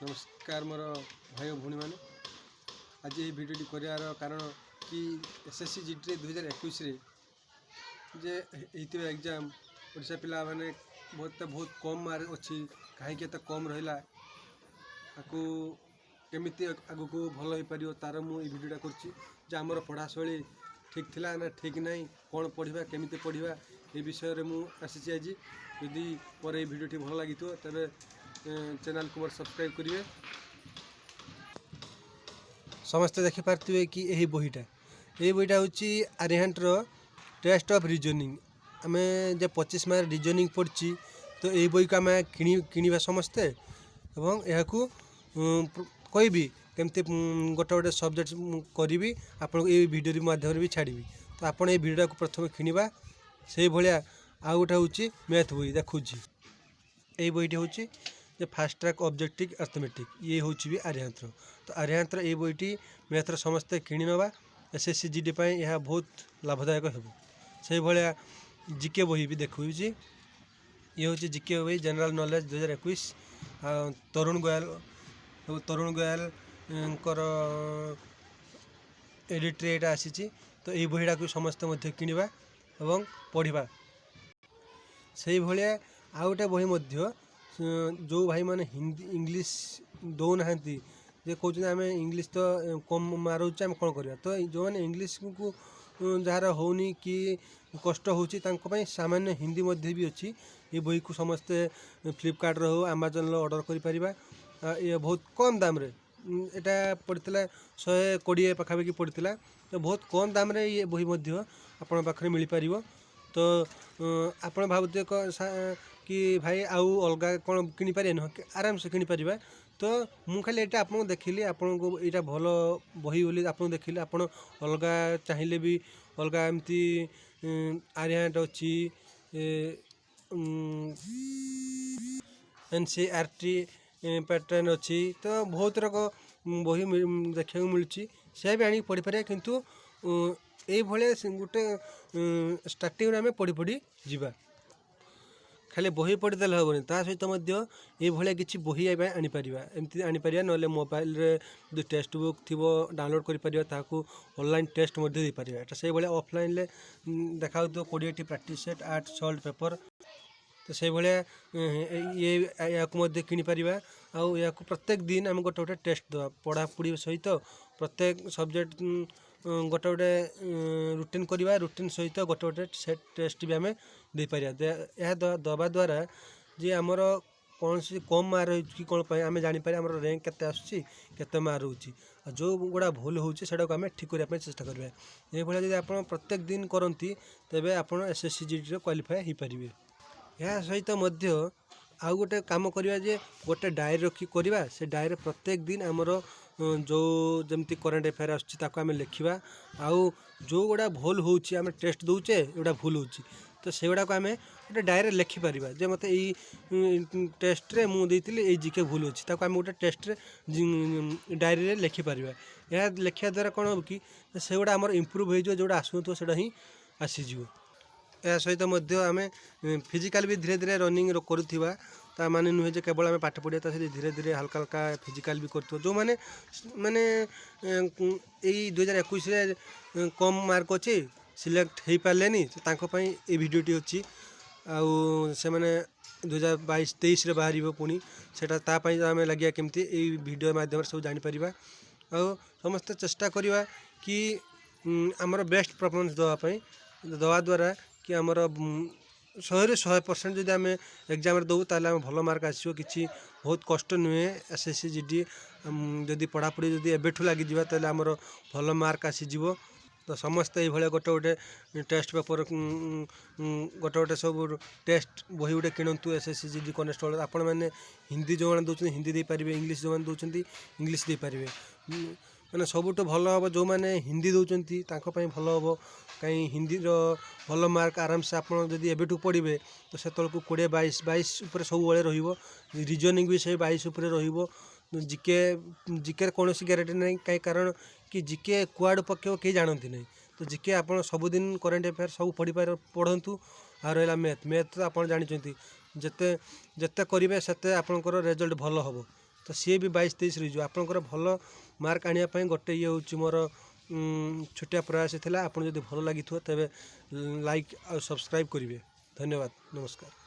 नमस्कार मोर भाई और भूणी मैंने आज ये भिडियोटी करार कारण कि एसएससी जीडी 2021 जे एग्जाम ओडिशा पिला माने बहुत कम मार्क अच्छी कहीं कम रहा आपको केमी आग को भल हो पार तार मुझे भिडियोटा करमर पढ़ाशैली ठीक थिला ना ठीक नहीं कौन पढ़ा केमी पढ़ा ये विषय में मुझे आज जदि पर ये भिडियोटी भल लगी तेरे चैनल को सब्सक्राइब करेंगे। समस्ते देखिपारे कि यही बहीटा हूँ आर्यहांटर टेस्ट ऑफ रीजनिंग आम जो 25 मार्क रीजनिंग पढ़ी तो यही बही को आम किणवा समस्ते और यह कहबी केमती गोटे गोटे सब्जेक्ट करी आपको ये वीडियो माध्यम भी छाड़ी तो आपड़ ये वीडियो को प्रथम किणवा से भाया आउ गोटे हूँ मैथ बही देखुँ यही बहीटी हूँ जे फास्ट ट्रैक ऑब्जेक्टिव अर्थमेटिक ये हूँ भी आर्यहांतर तो आर्यहांतर ये बहीटी मैथर समस्ते किणी नवा एसएससी जीडी यह बहुत लाभदायक हो से भाया जीके बही भी देखु ये हूँ जीके बही जनरल नॉलेज 2021 तरुण गोयल एडिटर यहाँ आसी तो ये बहीटा को समस्ते किणवा और पढ़ा से भाया आउ गोटे बही जो भाई माने हिंदी इंग्लिश दौना जे कहते आम इंग्लिश तो कम मारूँ आम कौन करवा तो जो मैंने इंग्लिश को जार होनी कि कष्ट होती सामान्य हिंदी भी अच्छी ये बही को समस्ते फ्लिपकार्ट रो अमेजन रो ऑर्डर कर ये बहुत कम दाम रे एटा पड़ता 120 पाखापाखि पड़ता तो बहुत कम दाम रे ये बही आपण पाखे मिल पार तो आपण भावुते कि भाई आउ अलग कौन किनीपर आराम से किनीपर तो मु खाली यहाँ आपको देखिली आपन को यहाँ भल बही बोली आपको देखिली आप अलग चाहिए भी अलग एमती आर्यहांट अच्छी एनसीईआरटी पैटर्न अच्छी तो बहुत रक बही देखा मिलूँ से भी आनी पढ़ी पारे किंतु ये गोटे स्टार्टिंग आम पढ़ी पढ़ी जावा खाली बही पढ़ीदेले हेनी ता सहित ये किसी बही आनीपर एमती आनीपर ना मोबाइल जो टेक्स्ट बुक थी डाउनलोड कर ऑनलाइन टेस्ट दे पारे से भाया ऑफलाइन देखा 20 प्रैक्टिस सेट 8 सॉल्व पेपर तो से भाया ये किनीपर या प्रत्येक दिन आम गोटे गोटे टेस्ट दवा पढ़ापढ़ी सहित प्रत्येक सब्जेक्ट गोटे गोटे रुटीन करवा रुटीन सहित गोटे गोटे सेट टेस्ट भी आम दे पार यह दवा द्वारा जी आमर कौन सी कम मार्क कि कौन आम जापर आम रैंक केते आसुची केते मार्क हो जो गुड़ा भूल होता आम ठीक करने चेष्टा करें ये भाया जब आप प्रत्येक दिन करती तेज आप एसएससी जीडी क्वालिफाई हो पारे यह सहित आउ गोटे काम करवा जे गोटे डायरी रखी करवा से डायरी प्रत्येक दिन आमर जो जमती करेन्ट अफेयर आम लिखा आउ जो गुड़ा भूल होची आम टेस्ट दौचे एगुड़ा भूल होची तो से गुड़ा आम गोटे डायरी लिखिपर जे मत टेस्ट रे मुझे ये जीके भूल अच्छी आम गोटे टेस्ट डायरी लिखिपर यह लिखा द्वारा कौन हो कि से गुड़ा आम इम्प्रूव हो जोड़ा आसू से ही आसीज या सहित आम फिजिकाल भी धीरे धीरे रनिंग करुवा ता माने नुहे जे केवल आम पाठ पढ़िया धीरे धीरे हल्का हल्का फिजिकाल भी कर जो मैंने माने यही 2021 कम मार्क अच्छे सिलेक्ट हो पारे ये भिडियोटी अच्छी आउ से मैंने 2022-23 बाहर पुणी से आम लगे केमती ये भिडियो माध्यम सब जापर आ समस्त चेष्टा करवा कि आमर बेस्ट परफॉर्मेंस दवा द्वारा कि आमर 100% जब आम एग्जाम दऊ ताले आम भल मार्क आसो कि बहुत कष्ट नुहे एसएससी जीडी जदि पढ़ापढ़ी जदि एबेठू लगी ताले आमर भल मार्क आसीज तो समस्ते ये गोटे गोटे टेस्ट पेपर गोटे गोटे सब टेस्ट बही गोटे किणतु एसएससी जीडी कनेस्टेबल आपण मैंने हिंदी जो मैंने दौरान हिंदी दे पारे इंग्लिश जो मैंने दौरान इंग्लिश दे पारे मैंने सबुठ भल हम जो मैंने हिंदी दौरान भल हम कहीं हिंदी भल मार्क आराम से आप एबेठू पढ़े तो से 20-22 सब रीजनिंग भी से 22 जीके जीके कौन गारंटी नहीं कहीं कारण कि जीके कुआड़ पक्ष कहीं जानती नहीं तो जीके आप सबुदिन करेन्ट अफेयर सब पढ़ु आ रहा मैथ मैथ तो आप जानते जिते जिते करेंगे से आपंकर रिजल्ट भल हम तो सी भी 22-23 रही आपंकर भल मार्क आने गोटे ये हूँ मोर छोटिया प्रयास था। आपको जब भल लगी तेरे लाइक और सब्सक्राइब करेंगे। धन्यवाद, नमस्कार।